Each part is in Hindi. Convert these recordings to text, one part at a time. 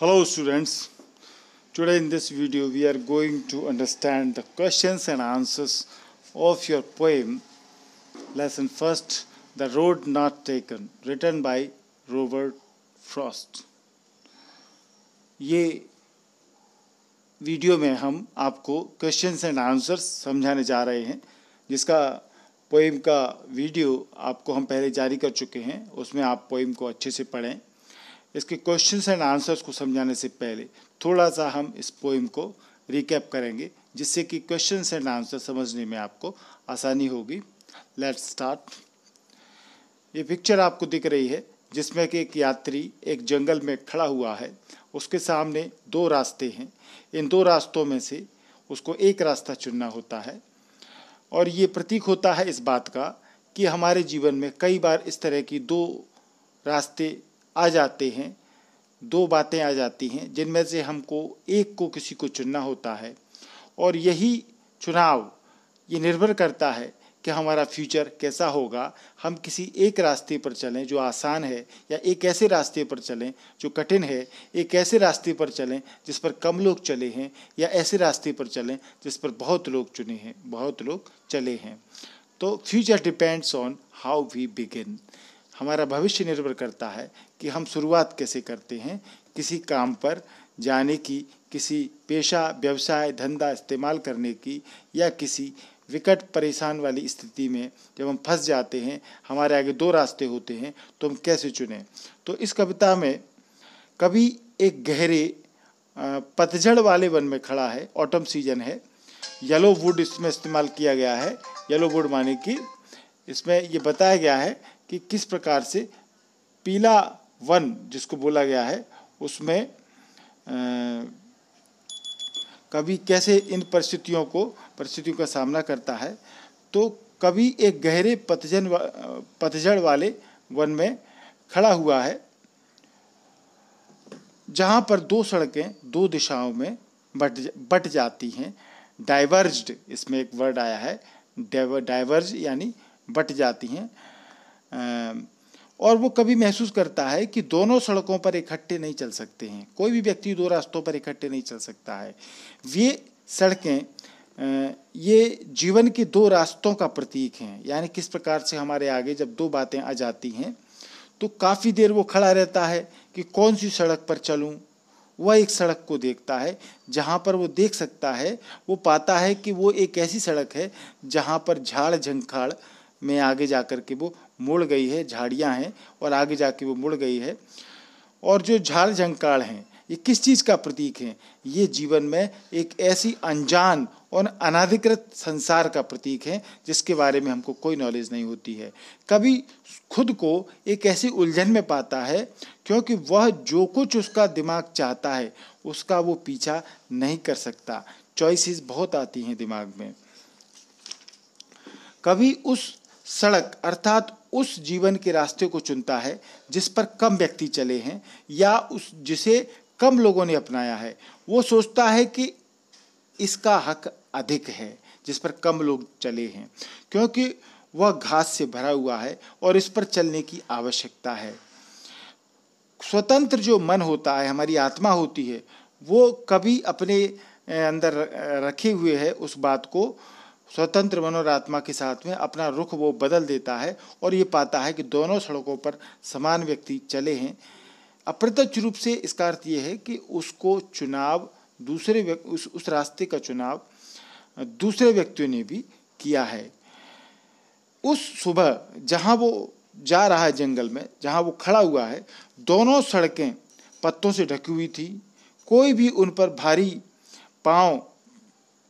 Hello students, today in this video we are going to understand the questions and answers of your poem lesson first, The Road Not Taken, written by Robert Frost. ये वीडियो में हम आपको क्वेश्चंस एंड आंसर्स समझाने जा रहे हैं, जिसका पोएम का वीडियो आपको हम पहले जारी कर चुके हैं। उसमें आप पोएम को अच्छे से पढ़ें। इसके क्वेश्चंस एंड आंसर्स को समझाने से पहले थोड़ा सा हम इस पोएम को रिकैप करेंगे, जिससे कि क्वेश्चंस एंड आंसर समझने में आपको आसानी होगी। Let's start. ये पिक्चर आपको दिख रही है, जिसमें कि एक यात्री एक जंगल में खड़ा हुआ है। उसके सामने दो रास्ते हैं। इन दो रास्तों में से उसको एक रास्ता चुनना होता है, और ये प्रतीक होता है इस बात का कि हमारे जीवन में कई बार इस तरह की दो रास्ते आ जाते हैं, दो बातें आ जाती हैं, जिनमें से हमको एक को किसी को चुनना होता है। और यही चुनाव ये निर्भर करता है कि हमारा फ्यूचर कैसा होगा। हम किसी एक रास्ते पर चलें जो आसान है, या एक ऐसे रास्ते पर चलें जो कठिन है, एक ऐसे रास्ते पर चलें जिस पर कम लोग चले हैं, या ऐसे रास्ते पर चलें जिस पर बहुत लोग चुने हैं, बहुत लोग चले हैं। तो future depends on how we begin. हमारा भविष्य निर्भर करता है कि हम शुरुआत कैसे करते हैं किसी काम पर जाने की, किसी पेशा, व्यवसाय, धंधा इस्तेमाल करने की, या किसी विकट परेशान वाली स्थिति में जब हम फंस जाते हैं, हमारे आगे दो रास्ते होते हैं, तो हम कैसे चुनें। तो इस कविता में कवि एक गहरे पतझड़ वाले वन में खड़ा है। ऑटम सीजन है। येलो वुड इसमें इस्तेमाल किया गया है। येलो वुड माने कि इसमें ये बताया गया है कि किस प्रकार से पीला वन जिसको बोला गया है, उसमें कवि कैसे इन परिस्थितियों का सामना करता है। तो कवि एक गहरे पतझड़ वाले वन में खड़ा हुआ है, जहाँ पर दो सड़कें दो दिशाओं में बट जाती हैं। डाइवर्ज्ड, इसमें एक वर्ड आया है, डाइवर्ज यानी बट जाती हैं। और वो कभी महसूस करता है कि दोनों सड़कों पर इकट्ठे नहीं चल सकते हैं। कोई भी व्यक्ति दो रास्तों पर इकट्ठे नहीं चल सकता है। ये सड़कें ये जीवन के दो रास्तों का प्रतीक हैं। यानी किस प्रकार से हमारे आगे जब दो बातें आ जाती हैं तो काफ़ी देर वो खड़ा रहता है कि कौन सी सड़क पर चलूं। वह एक सड़क को देखता है जहाँ पर वो देख सकता है, वो पाता है कि वो एक ऐसी सड़क है जहाँ पर झाड़ झंखाड़ में आगे जाकर के वो मुड़ गई है, झाड़ियाँ हैं और आगे जाके वो मुड़ गई है। और जो झाड़ झंखाड़ हैं ये किस चीज़ का प्रतीक हैं? ये जीवन में एक ऐसी अनजान और अनाधिकृत संसार का प्रतीक है जिसके बारे में हमको कोई नॉलेज नहीं होती है। कभी खुद को एक ऐसी उलझन में पाता है क्योंकि वह जो कुछ उसका दिमाग चाहता है उसका वो पीछा नहीं कर सकता। चॉइसेस बहुत आती हैं दिमाग में। कभी उस सड़क अर्थात उस जीवन के रास्ते को चुनता है जिस पर कम व्यक्ति चले हैं, या उस जिसे कम लोगों ने अपनाया है। वो सोचता है कि इसका हक अधिक है जिस पर कम लोग चले हैं, क्योंकि वह घास से भरा हुआ है और इस पर चलने की आवश्यकता है। स्वतंत्र जो मन होता है, हमारी आत्मा होती है, वो कभी अपने अंदर रखे हुए है उस बात को, स्वतंत्र मन और आत्मा के साथ में अपना रुख वो बदल देता है और ये पाता है कि दोनों सड़कों पर समान व्यक्ति चले हैं। अप्रत्यक्ष रूप से इसका अर्थ ये है कि उसको चुनाव उस रास्ते का चुनाव दूसरे व्यक्तियों ने भी किया है। उस सुबह जहाँ वो जा रहा है जंगल में, जहाँ वो खड़ा हुआ है, दोनों सड़कें पत्तों से ढकी हुई थी। कोई भी उन पर भारी पाँव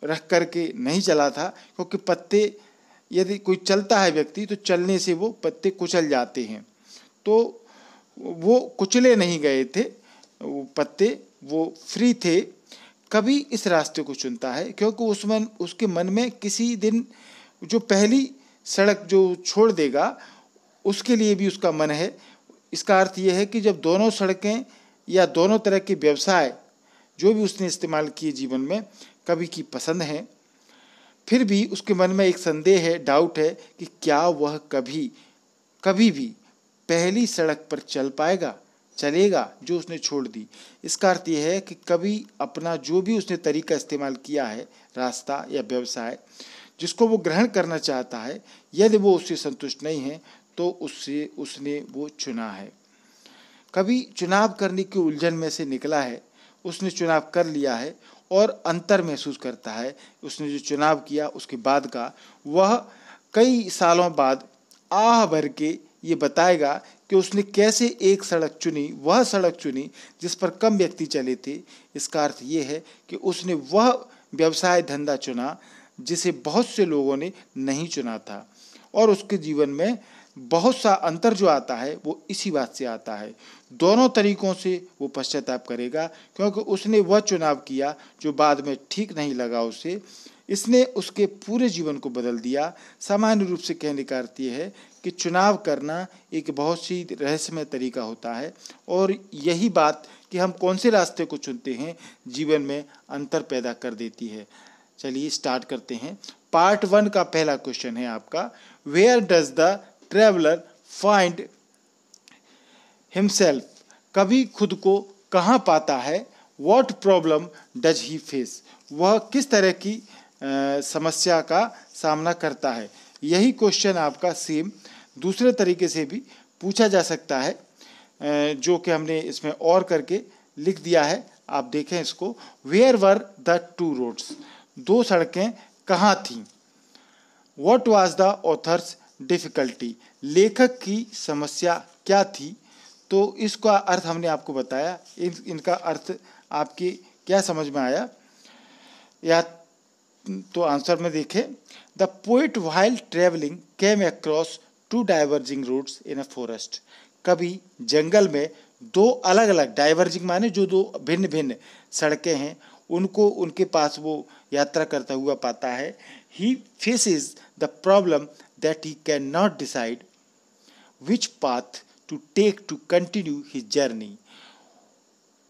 रख करके नहीं चला था, क्योंकि पत्ते, यदि कोई चलता है व्यक्ति तो चलने से वो पत्ते कुचल जाते हैं। तो वो कुचले नहीं गए थे, वो पत्ते वो फ्री थे। कभी इस रास्ते को चुनता है क्योंकि उसके मन में किसी दिन जो पहली सड़क जो छोड़ देगा उसके लिए भी उसका मन है। इसका अर्थ ये है कि जब दोनों सड़कें या दोनों तरह के व्यवसाय जो भी उसने इस्तेमाल किए जीवन में कभी की पसंद है, फिर भी उसके मन में एक संदेह है, डाउट है कि क्या वह कभी भी पहली सड़क पर चल चलेगा जो उसने छोड़ दी। इसका अर्थ यह है कि कभी अपना जो भी उसने तरीका इस्तेमाल किया है, रास्ता या व्यवसाय जिसको वो ग्रहण करना चाहता है, यदि वो उससे संतुष्ट नहीं है तो उसने वो चुना है। कभी चुनाव करने की उलझन में से निकला है, उसने चुनाव कर लिया है और अंतर महसूस करता है उसने जो चुनाव किया उसके बाद का, वह कई सालों बाद आह भर के ये बताएगा कि उसने कैसे एक सड़क चुनी, वह सड़क चुनी जिस पर कम व्यक्ति चले थे। इसका अर्थ ये है कि उसने वह व्यवसाय धंधा चुना जिसे बहुत से लोगों ने नहीं चुना था, और उसके जीवन में बहुत सा अंतर जो आता है वो इसी बात से आता है। दोनों तरीकों से वो पश्चाताप करेगा क्योंकि उसने वह चुनाव किया जो बाद में ठीक नहीं लगा उसे। इसने उसके पूरे जीवन को बदल दिया। सामान्य रूप से कहने का अर्थ ये है कि चुनाव करना एक बहुत सी रहस्यमय तरीका होता है, और यही बात कि हम कौन से रास्ते को चुनते हैं जीवन में अंतर पैदा कर देती है। चलिए स्टार्ट करते हैं। पार्ट 1 का पहला क्वेश्चन है आपका, where does the traveller find himself? कभी खुद को कहाँ पाता है? What problem does he face? वह किस तरह की समस्या का सामना करता है? यही क्वेश्चन आपका सेम दूसरे तरीके से भी पूछा जा सकता है, जो कि हमने इसमें और करके लिख दिया है। आप देखें इसको, where were the two roads? दो सड़कें कहाँ थीं? What was the author's difficulty? लेखक की समस्या क्या थी? तो इसका अर्थ हमने आपको बताया। इनका अर्थ आपकी क्या समझ में आया? या तो आंसर में देखें, the poet while travelling came across two diverging roads in a forest. कभी जंगल में दो अलग अलग, डाइवर्जिंग माने जो दो भिन्न भिन्न सड़कें हैं, उनको उनके पास वो यात्रा करता हुआ पाता है। He faces the problem that he can not decide which path to take to continue his journey.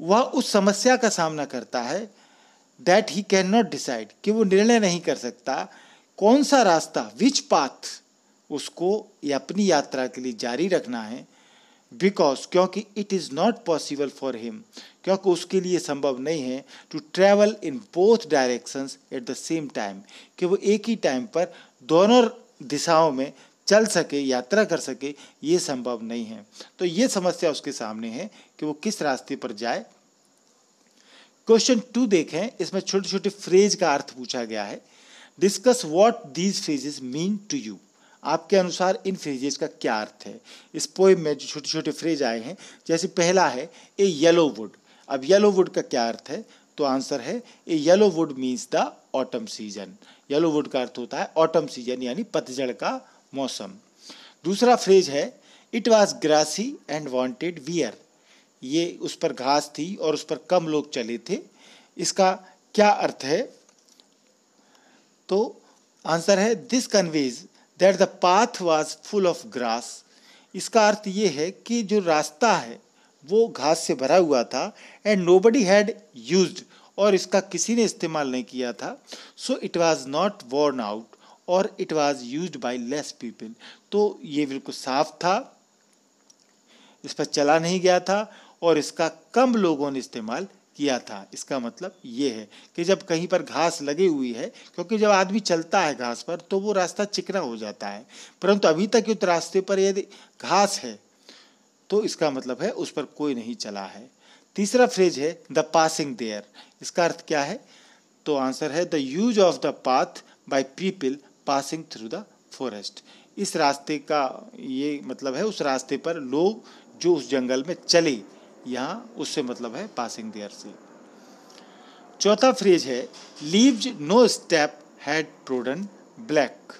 वह उस समस्या का सामना करता है, that he can not decide, कि वो निर्णय नहीं कर सकता कौन सा रास्ता, विच पाथ उसको ये अपनी यात्रा के लिए जारी रखना है। बिकॉज, क्योंकि it is not possible for him, क्योंकि उसके लिए संभव नहीं है to travel in both directions at the same time, कि वो एक ही टाइम पर दोनों दिशाओं में चल सके, यात्रा कर सके, ये संभव नहीं है। तो ये समस्या उसके सामने है कि वो किस रास्ते पर जाए। क्वेश्चन 2 देखें, इसमें छोटे छोटे फ्रेज का अर्थ पूछा गया है। Discuss what these phrases mean to you. आपके अनुसार इन फ्रेजेस का क्या अर्थ है? इस पोएम में जो छोटे छोटे फ्रेज आए हैं, जैसे पहला है ए येलो वुड। अब येलो वुड का क्या अर्थ है? तो आंसर है a yellow wood means the autumn season. Yellow wood का अर्थ होता है ऑटम सीजन, यानी पतझड़ का मौसम। दूसरा फ्रेज है it was grassy and wanted wear. ये उस पर घास थी और उस पर कम लोग चले थे। इसका क्या अर्थ है? तो आंसर है this conveys that the path was full of grass. इसका अर्थ ये है कि जो रास्ता है वो घास से भरा हुआ था, एंड नोबडी हैड यूज्ड, और इसका किसी ने इस्तेमाल नहीं किया था। So it was not worn out और it was used by less people. तो ये बिल्कुल साफ था, इस पर चला नहीं गया था और इसका कम लोगों ने इस्तेमाल किया था। इसका मतलब ये है कि जब कहीं पर घास लगी हुई है, क्योंकि जब आदमी चलता है घास पर तो वो रास्ता चिकना हो जाता है, परंतु अभी तक उस रास्ते पर यदि घास है तो इसका मतलब है उस पर कोई नहीं चला है। तीसरा फ्रेज है द पासिंग देयर। इसका अर्थ क्या है? तो आंसर है the use of the path by people passing through the forest. इस रास्ते का ये मतलब है उस रास्ते पर लोग जो उस जंगल में चले, यहाँ उससे मतलब है पासिंग देयर से। चौथा फ्रेज है leaves no step had trodden black.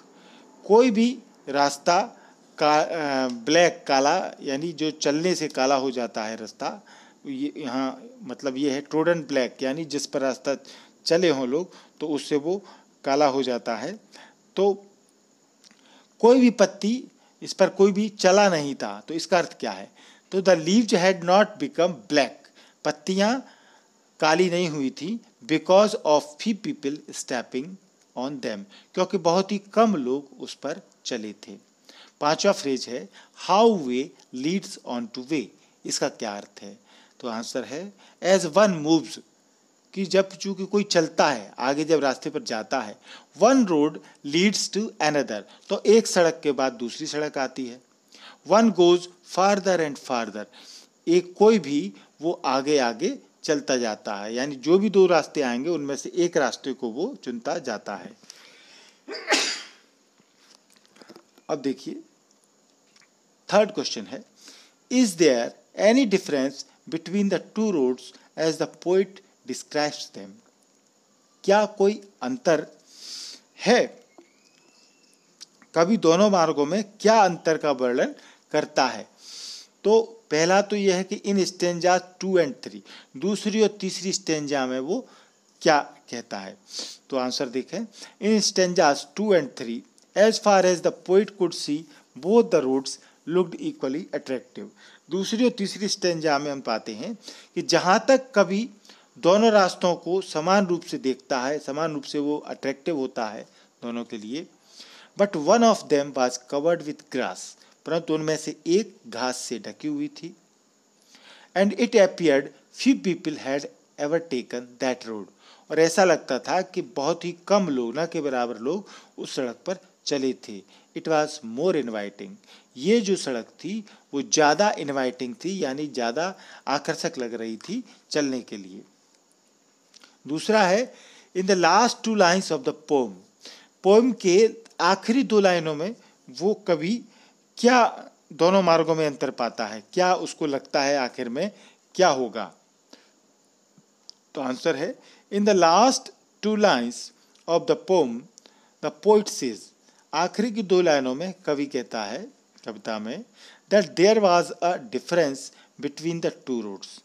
कोई भी रास्ता का ब्लैक, काला, यानी जो चलने से काला हो जाता है रास्ता, ये यहाँ मतलब ये है ट्रोडन ब्लैक, यानी जिस पर रास्ता चले हों लोग तो उससे वो काला हो जाता है। तो कोई भी पत्ती इस पर कोई भी चला नहीं था, तो इसका अर्थ क्या है? तो the leaves had not become black, पत्तियां काली नहीं हुई थी, because of few people stepping on them, क्योंकि बहुत ही कम लोग उस पर चले थे। पांचवा फ्रेज है how way Leeds on two way. इसका क्या अर्थ है? तो आंसर है एज वन मूव्स, कि जब चूंकि कोई चलता है आगे, जब रास्ते पर जाता है, one road leads to another, तो एक सड़क के बाद दूसरी सड़क आती है। One goes farther and farther, एक कोई भी वो आगे आगे चलता जाता है, यानी जो भी दो रास्ते आएंगे उनमें से एक रास्ते को वो चुनता जाता है। अब देखिए थर्ड क्वेश्चन है, is there any difference between the two roads as the poet describes them? क्या कोई अंतर है? कवि दोनों मार्गों में क्या अंतर का वर्णन करता है? तो पहला तो यह है कि इन स्टेंजा 2 and 3, दूसरी और तीसरी स्टेंजा में वो क्या कहता है? तो आंसर देखें, in stanzas 2 and 3 as far as the poet could see both the roads looked equally attractive. दूसरी और तीसरी स्टेंजा में हम पाते हैं कि जहाँ तक कवि दोनों रास्तों को समान रूप से देखता है, समान रूप से वो अट्रैक्टिव होता है दोनों के लिए, but one of them was covered with grass, परंतु उनमें से एक घास से ढकी हुई थी। And it appeared few people had ever taken that road, और ऐसा लगता था कि बहुत ही कम लोग, न के बराबर लोग उस सड़क पर चले थे। इट वॉज मोर इन्वाइटिंग, ये जो सड़क थी वो ज़्यादा इन्वाइटिंग थी, यानी ज़्यादा आकर्षक लग रही थी चलने के लिए। दूसरा है, in the last 2 lines of the poem, poem के आखिरी 2 लाइनों में वो कवि क्या दोनों मार्गों में अंतर पाता है, क्या उसको लगता है आखिर में क्या होगा? तो आंसर है, in the last 2 lines of the pome the poet says, आखिरी की 2 लाइनों में कवि कहता है कविता में, that there was a difference between the 2 roads,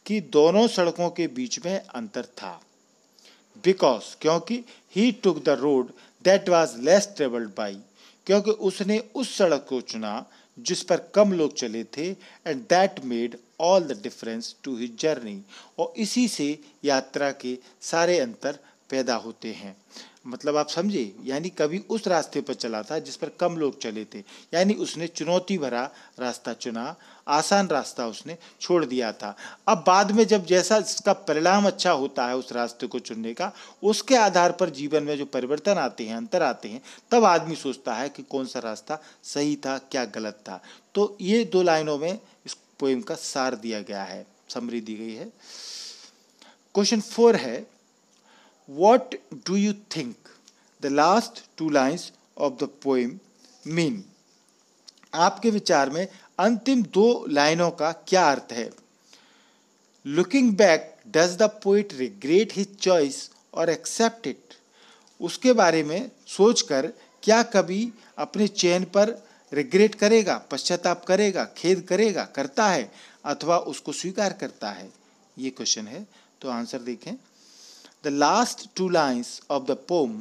कि दोनों सड़कों के बीच में अंतर था। बिकॉज, क्योंकि he took the road that was less travelled by, क्योंकि उसने उस सड़क को चुना जिस पर कम लोग चले थे, and that made all the difference to his journey, और इसी से यात्रा के सारे अंतर पैदा होते हैं। मतलब आप समझे, यानी कभी उस रास्ते पर चला था जिस पर कम लोग चले थे, यानी उसने चुनौती भरा रास्ता चुना, आसान रास्ता उसने छोड़ दिया था। अब बाद में जब जैसा इसका परिणाम अच्छा होता है उस रास्ते को चुनने का, उसके आधार पर जीवन में जो परिवर्तन आते हैं, अंतर आते हैं, तब आदमी सोचता है कि कौन सा रास्ता सही था, क्या गलत था। तो ये 2 लाइनों में इस पोएम का सार दिया गया है, समरी दी गई है। क्वेश्चन 4 है, What do you think the last 2 lines of the poem mean? आपके विचार में अंतिम 2 लाइनों का क्या अर्थ है? Looking back, does the poet regret his choice or accept it? उसके बारे में सोचकर क्या कवि अपने चयन पर रिग्रेट करेगा, पश्चाताप करेगा, खेद करेगा, करता है, अथवा उसको स्वीकार करता है? ये क्वेश्चन है। तो आंसर देखें, The last 2 lines of the poem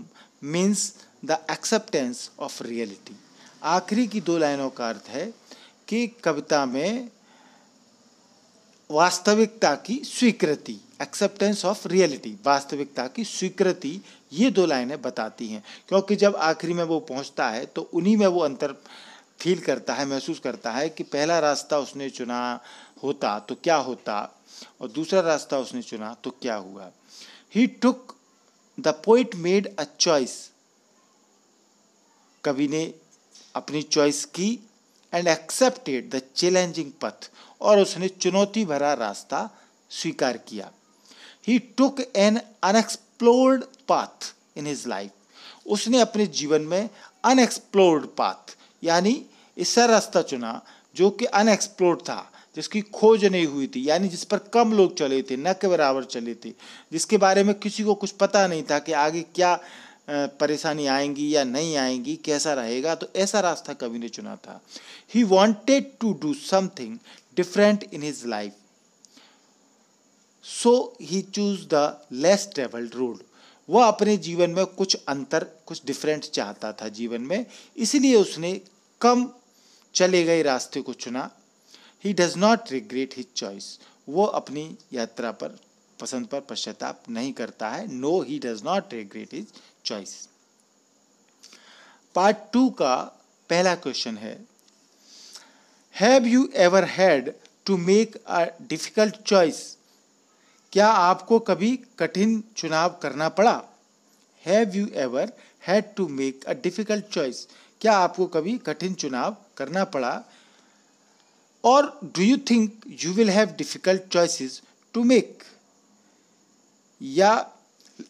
means the acceptance of reality. आखिरी की 2 लाइनों का अर्थ है कि कविता में वास्तविकता की स्वीकृति, एक्सेप्टेंस ऑफ रियलिटी, वास्तविकता की स्वीकृति, ये 2 लाइनें बताती हैं। क्योंकि जब आखिरी में वो पहुंचता है तो उन्हीं में वो अंतर फील करता है, महसूस करता है कि पहला रास्ता उसने चुना होता तो क्या होता, और दूसरा रास्ता उसने चुना तो क्या हुआ। He took, the poet made a choice, कवि ने अपनी चॉइस की, and accepted the challenging path, और उसने चुनौती भरा रास्ता स्वीकार किया। He took an unexplored path in his life, उसने अपने जीवन में unexplored path यानी ऐसा रास्ता चुना जो कि अनएक्सप्लोर्ड था, जिसकी खोज नहीं हुई थी, यानी जिस पर कम लोग चले थे, न के बराबर चले थे, जिसके बारे में किसी को कुछ पता नहीं था कि आगे क्या परेशानी आएंगी या नहीं आएंगी, कैसा रहेगा। तो ऐसा रास्ता कवि ने चुना था। He wanted to do something different in his life, so he chose the less travelled road. वह अपने जीवन में कुछ अंतर, कुछ डिफरेंट चाहता था जीवन में, इसलिए उसने कम चले गए रास्ते को चुना। He does not regret his choice, वो अपनी यात्रा पर, पसंद पर पश्चाताप नहीं करता है। No, he does not regret his choice. Part 2 का पहला क्वेश्चन है, Have you ever had to make a difficult choice? क्या आपको कभी कठिन चुनाव करना पड़ा? Have you ever had to make a difficult choice? क्या आपको कभी कठिन चुनाव करना पड़ा? और do you think you will have difficult choices to make? या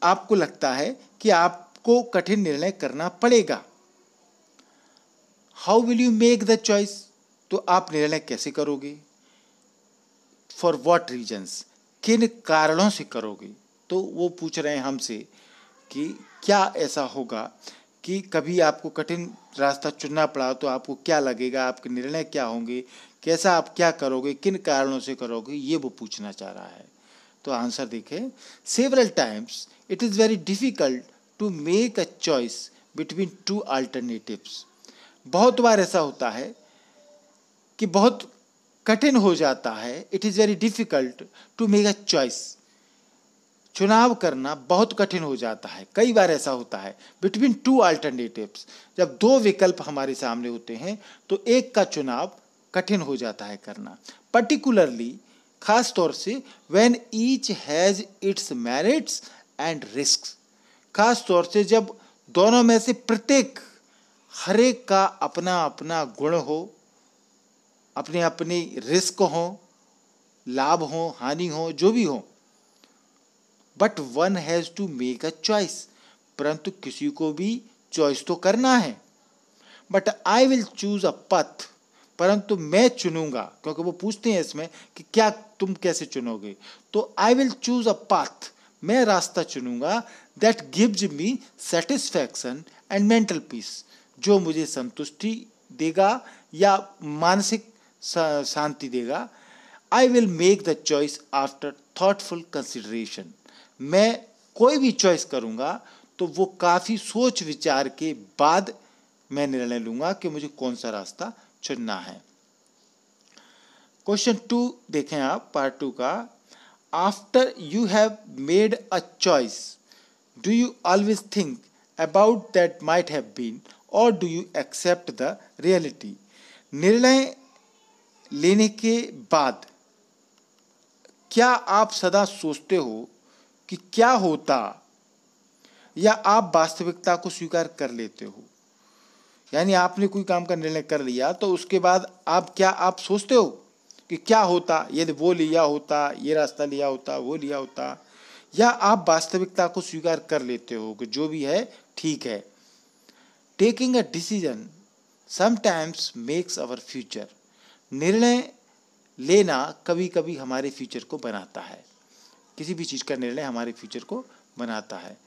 आपको लगता है कि आपको कठिन निर्णय करना पड़ेगा? How will you make the choice? तो आप निर्णय कैसे करोगे? For what reasons? किन कारणों से करोगे? तो वो पूछ रहे हैं हमसे कि क्या ऐसा होगा कि कभी आपको कठिन रास्ता चुनना पड़ा तो आपको क्या लगेगा, आपके निर्णय क्या होंगे, कैसा आप क्या करोगे, किन कारणों से करोगे, ये वो पूछना चाह रहा है। तो आंसर देखें, several times it is very difficult to make a choice between two alternatives. बहुत बार ऐसा होता है कि बहुत कठिन हो जाता है, it is very difficult to make a choice. चुनाव करना बहुत कठिन हो जाता है, कई बार ऐसा होता है बिटवीन टू अल्टरनेटिव्स। जब दो विकल्प हमारे सामने होते हैं तो एक का चुनाव कठिन हो जाता है करना, पर्टिकुलरली खास तौर से when each has its merits and risks. खास तौर से जब दोनों में से प्रत्येक, हर एक का अपना अपना गुण हो, अपने अपने रिस्क हो, लाभ हो, हानि हो, जो भी हो, but one has to make a choice. परंतु किसी को भी चॉइस तो करना है। But I will choose a path, परंतु मैं चुनूंगा, क्योंकि वो पूछते हैं इसमें कि क्या तुम कैसे चुनोगे, तो आई विल चूज अ पाथ, मैं रास्ता चुनूंगा, that gives me satisfaction and mental peace, जो मुझे संतुष्टि देगा या मानसिक शांति देगा। I will make the choice after thoughtful consideration, मैं कोई भी चॉइस करूंगा तो वो काफ़ी सोच विचार के बाद मैं निर्णय लूंगा कि मुझे कौन सा रास्ता चुनना है। क्वेश्चन 2 देखें आप, पार्ट 2 का। After you have made a choice, do you always think about that might have been, और do you accept the reality? निर्णय लेने के बाद क्या आप सदा सोचते हो कि क्या होता, या आप वास्तविकता को स्वीकार कर लेते हो? यानी आपने कोई काम का निर्णय कर लिया तो उसके बाद आप सोचते हो कि क्या होता यदि वो लिया होता, ये रास्ता लिया होता, वो लिया होता, या आप वास्तविकता को स्वीकार कर लेते हो कि जो भी है ठीक है? Taking a decision sometimes makes our future, निर्णय लेना कभी कभी हमारे फ्यूचर को बनाता है, किसी भी चीज़ का निर्णय हमारे फ्यूचर को बनाता है।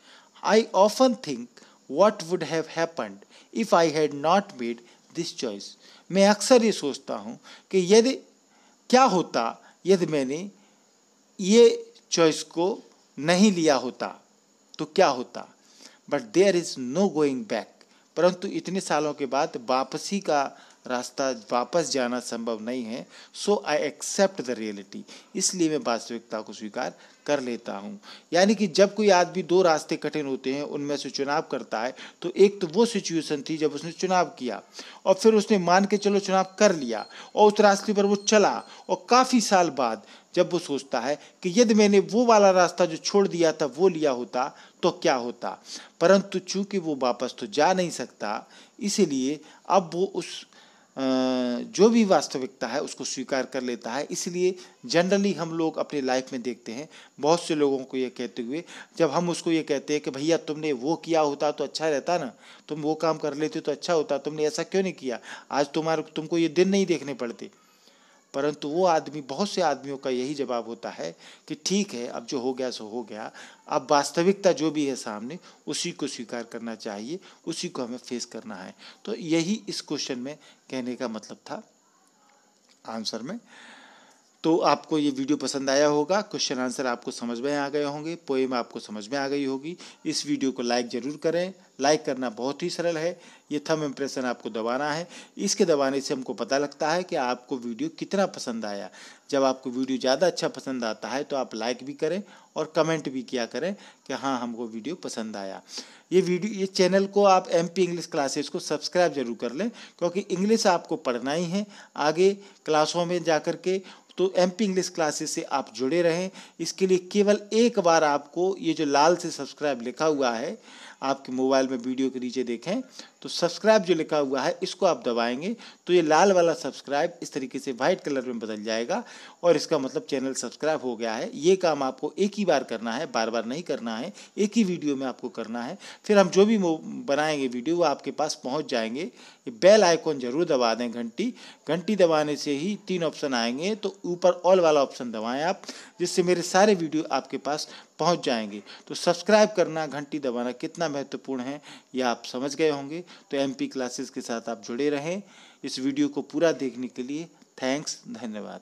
I often think what would have happened if I had not made this choice? मैं अक्सर ये सोचता हूँ कि यदि क्या होता यदि मैंने ये चॉइस को नहीं लिया होता तो क्या होता। But there is no going back, परंतु इतने सालों के बाद वापसी का रास्ता, वापस जाना संभव नहीं है। सो आई एक्सेप्ट द रियलिटी, इसलिए मैं वास्तविकता को स्वीकार कर लेता हूँ। यानी कि जब कोई आदमी दो रास्ते कठिन होते हैं उनमें से चुनाव करता है, तो एक तो वो सिचुएशन थी जब उसने चुनाव किया और फिर उसने मान के चलो चुनाव कर लिया और उस रास्ते पर वो चला, और काफ़ी साल बाद जब वो सोचता है कि यदि मैंने वो वाला रास्ता जो छोड़ दिया था वो लिया होता तो क्या होता। परंतु चूंकि वो वापस तो जा नहीं सकता, इसीलिए अब वो उस जो भी वास्तविकता है उसको स्वीकार कर लेता है। इसलिए जनरली हम लोग अपनी लाइफ में देखते हैं बहुत से लोगों को ये कहते हुए, जब हम उसको ये कहते हैं कि भैया तुमने वो किया होता तो अच्छा रहता ना, तुम वो काम कर लेते तो अच्छा होता, तुमने ऐसा क्यों नहीं किया, आज तुमको ये दिन नहीं देखने पड़ते। परंतु वो आदमी, बहुत से आदमियों का यही जवाब होता है कि ठीक है अब जो हो गया सो हो गया, अब वास्तविकता जो भी है सामने उसी को स्वीकार करना चाहिए, उसी को हमें फेस करना है। तो यही इस क्वेश्चन में कहने का मतलब था आंसर में। तो आपको ये वीडियो पसंद आया होगा, क्वेश्चन आंसर आपको समझ में आ गए होंगे, पोएम आपको समझ में आ गई होगी। इस वीडियो को लाइक ज़रूर करें, लाइक करना बहुत ही सरल है, ये थंब इम्प्रेशन आपको दबाना है, इसके दबाने से हमको पता लगता है कि आपको वीडियो कितना पसंद आया। जब आपको वीडियो ज़्यादा अच्छा पसंद आता है तो आप लाइक भी करें और कमेंट भी किया करें कि हाँ हमको वीडियो पसंद आया। ये चैनल को आप MP इंग्लिश क्लासेस को सब्सक्राइब जरूर कर लें, क्योंकि इंग्लिश आपको पढ़ना ही है आगे क्लासों में जा कर के, तो MP इंग्लिश क्लासेस से आप जुड़े रहें। इसके लिए केवल एक बार आपको ये जो लाल से सब्सक्राइब लिखा हुआ है, आपके मोबाइल में वीडियो के नीचे देखें तो सब्सक्राइब जो लिखा हुआ है इसको आप दबाएंगे तो ये लाल वाला सब्सक्राइब इस तरीके से वाइट कलर में बदल जाएगा और इसका मतलब चैनल सब्सक्राइब हो गया है। ये काम आपको एक ही बार करना है, बार बार नहीं करना है, एक ही वीडियो में आपको करना है। फिर हम जो भी बनाएंगे वीडियो वो आपके पास पहुंच जाएंगे। ये बेल आइकॉन जरूर दबा दें, घंटी दबाने से ही 3 ऑप्शन आएंगे, तो ऊपर ऑल वाला ऑप्शन दबाएं आप, जिससे मेरे सारे वीडियो आपके पास पहुंच जाएंगे। तो सब्सक्राइब करना, घंटी दबाना कितना महत्वपूर्ण है ये आप समझ गए होंगे। तो MP क्लासेस के साथ आप जुड़े रहें। इस वीडियो को पूरा देखने के लिए थैंक्स, धन्यवाद।